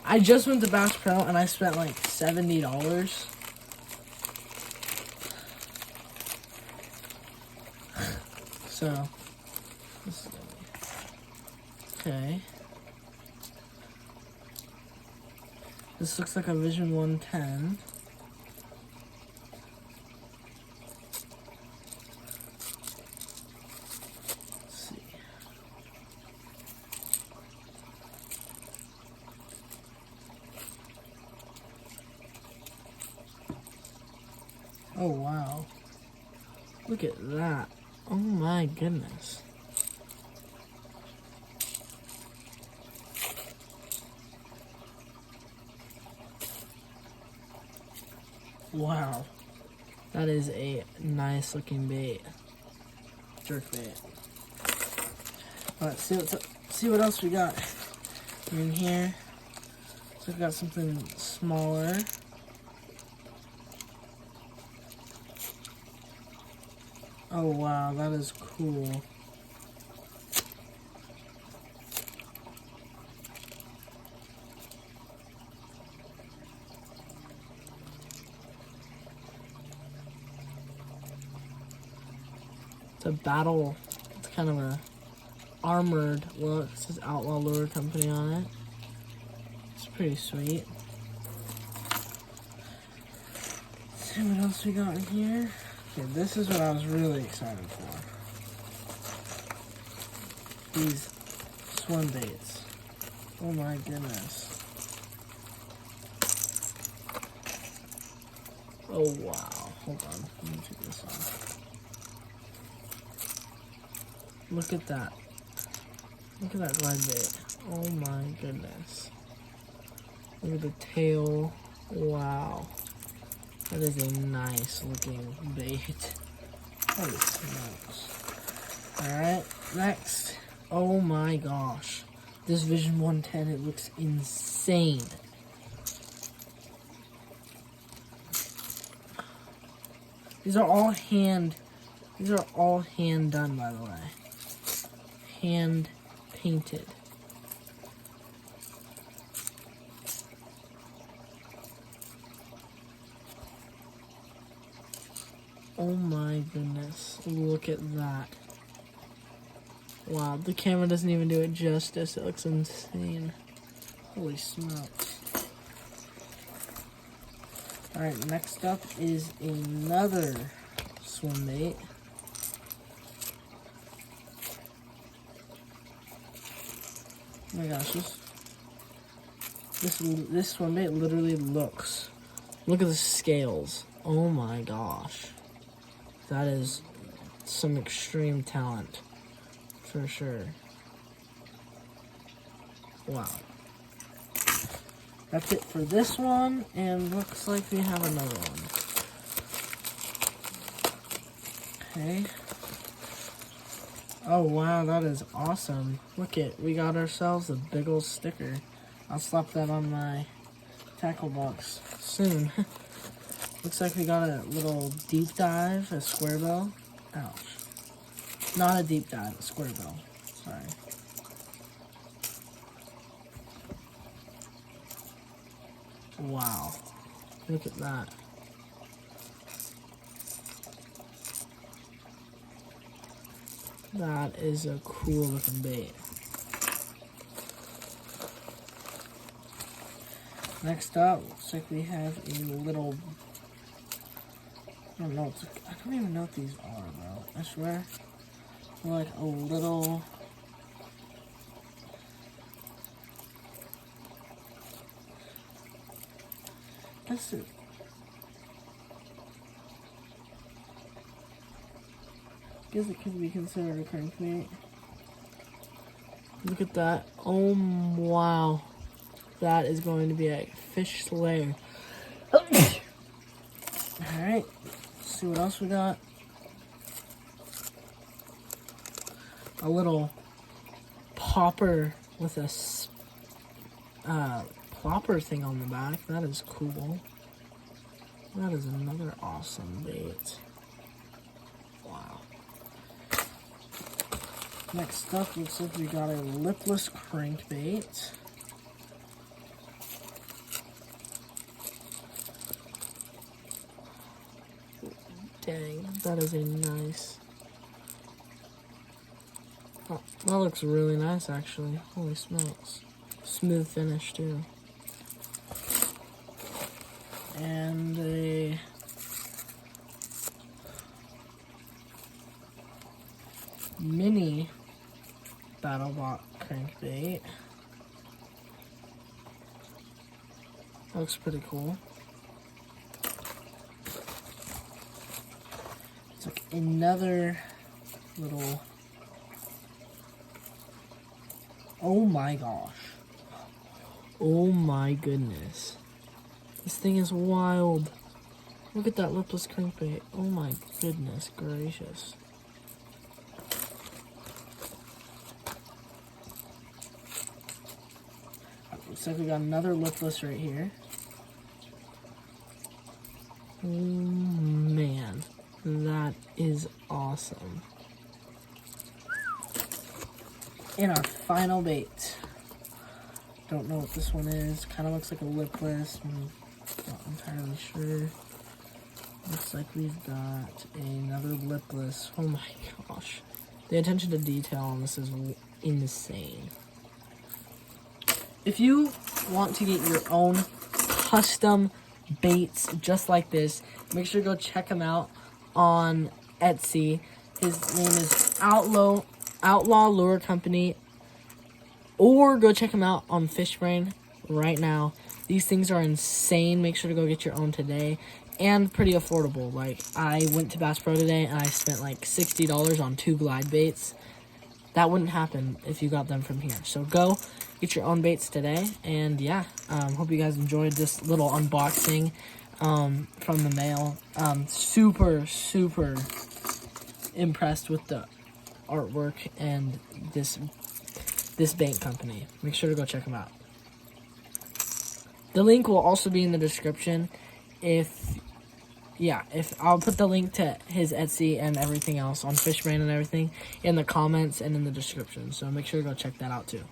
I just went to Bass Pro and I spent like $70. So, okay. This looks like a Vision 110. Let's see. Oh wow. Look at that. Oh my goodness. Wow. That is a nice looking bait. Jerk bait. Alright, see what else we got in here. So we got something smaller. Oh wow, that is cool. It's a battle. It's kind of a armored look. It says Outlaw Lure Company on it. It's pretty sweet. Let's see what else we got in here. Okay, this is what I was really excited for. These swim baits. Oh my goodness. Oh wow. Hold on. Let me take this off. Look at that. Look at that glide bait. Oh my goodness. Look at the tail. Wow. That is a nice looking bait. Holy smokes. Alright, next. Oh my gosh. This Vision 110, it looks insane. These are all hand done, by the way. Hand painted. Oh my goodness, look at that. Wow, the camera doesn't even do it justice. It looks insane. Holy smokes. Alright, next up is another swim bait. Oh my gosh, this swim bait literally looks. Look at the scales. Oh my gosh. That is some extreme talent. For sure. Wow. That's it for this one, and looks like we have another one. Okay. Oh wow, that is awesome. Look it, we got ourselves a big old sticker. I'll slap that on my tackle box soon. Looks like we got a little deep dive, a square bill. Ouch. Not a deep dive, a square bill. Sorry. Wow. Look at that. That is a cool looking bait. Next up, looks like we have a little, I don't know, I don't even know what these are, bro. I swear. They're like a little, guess it, could be considered a crankbait. Look at that. Oh wow. That is going to be a fish slayer. Alright, see what else we got. A little popper with a plopper thing on the back. That is cool. That is another awesome bait. Wow. Next up, looks like we got a lipless crankbait. dang, that is a nice. Oh, that looks really nice, actually. Holy smokes. Smooth finish, too. And a mini BattleBot crankbait. That looks pretty cool. It's like another little. Oh my gosh. Oh my goodness. This thing is wild. Look at that lipless crankbait. Oh my goodness gracious. Looks like we got another lipless right here. Oh man, that is awesome. And our final bait. Don't know what this one is. Kind of looks like a lipless. I'm not entirely sure. Looks like we've got another lipless. Oh my gosh. The attention to detail on this is insane. If you want to get your own custom baits just like this, make sure to go check him out on Etsy. His name is Outlaw Lure Company. Or go check him out on FishBrain right now. These things are insane. Make sure to go get your own today. And pretty affordable. Like, I went to Bass Pro today and I spent like $60 on 2 glide baits. That wouldn't happen if you got them from here. So go get your own baits today. And yeah, hope you guys enjoyed this little unboxing from the mail. Super impressed with the artwork and this bait company. Make sure to go check them out. The link will also be in the description. If I'll put the link to his Etsy and everything else on FishBrain and everything in the comments and in the description. So make sure to go check that out too.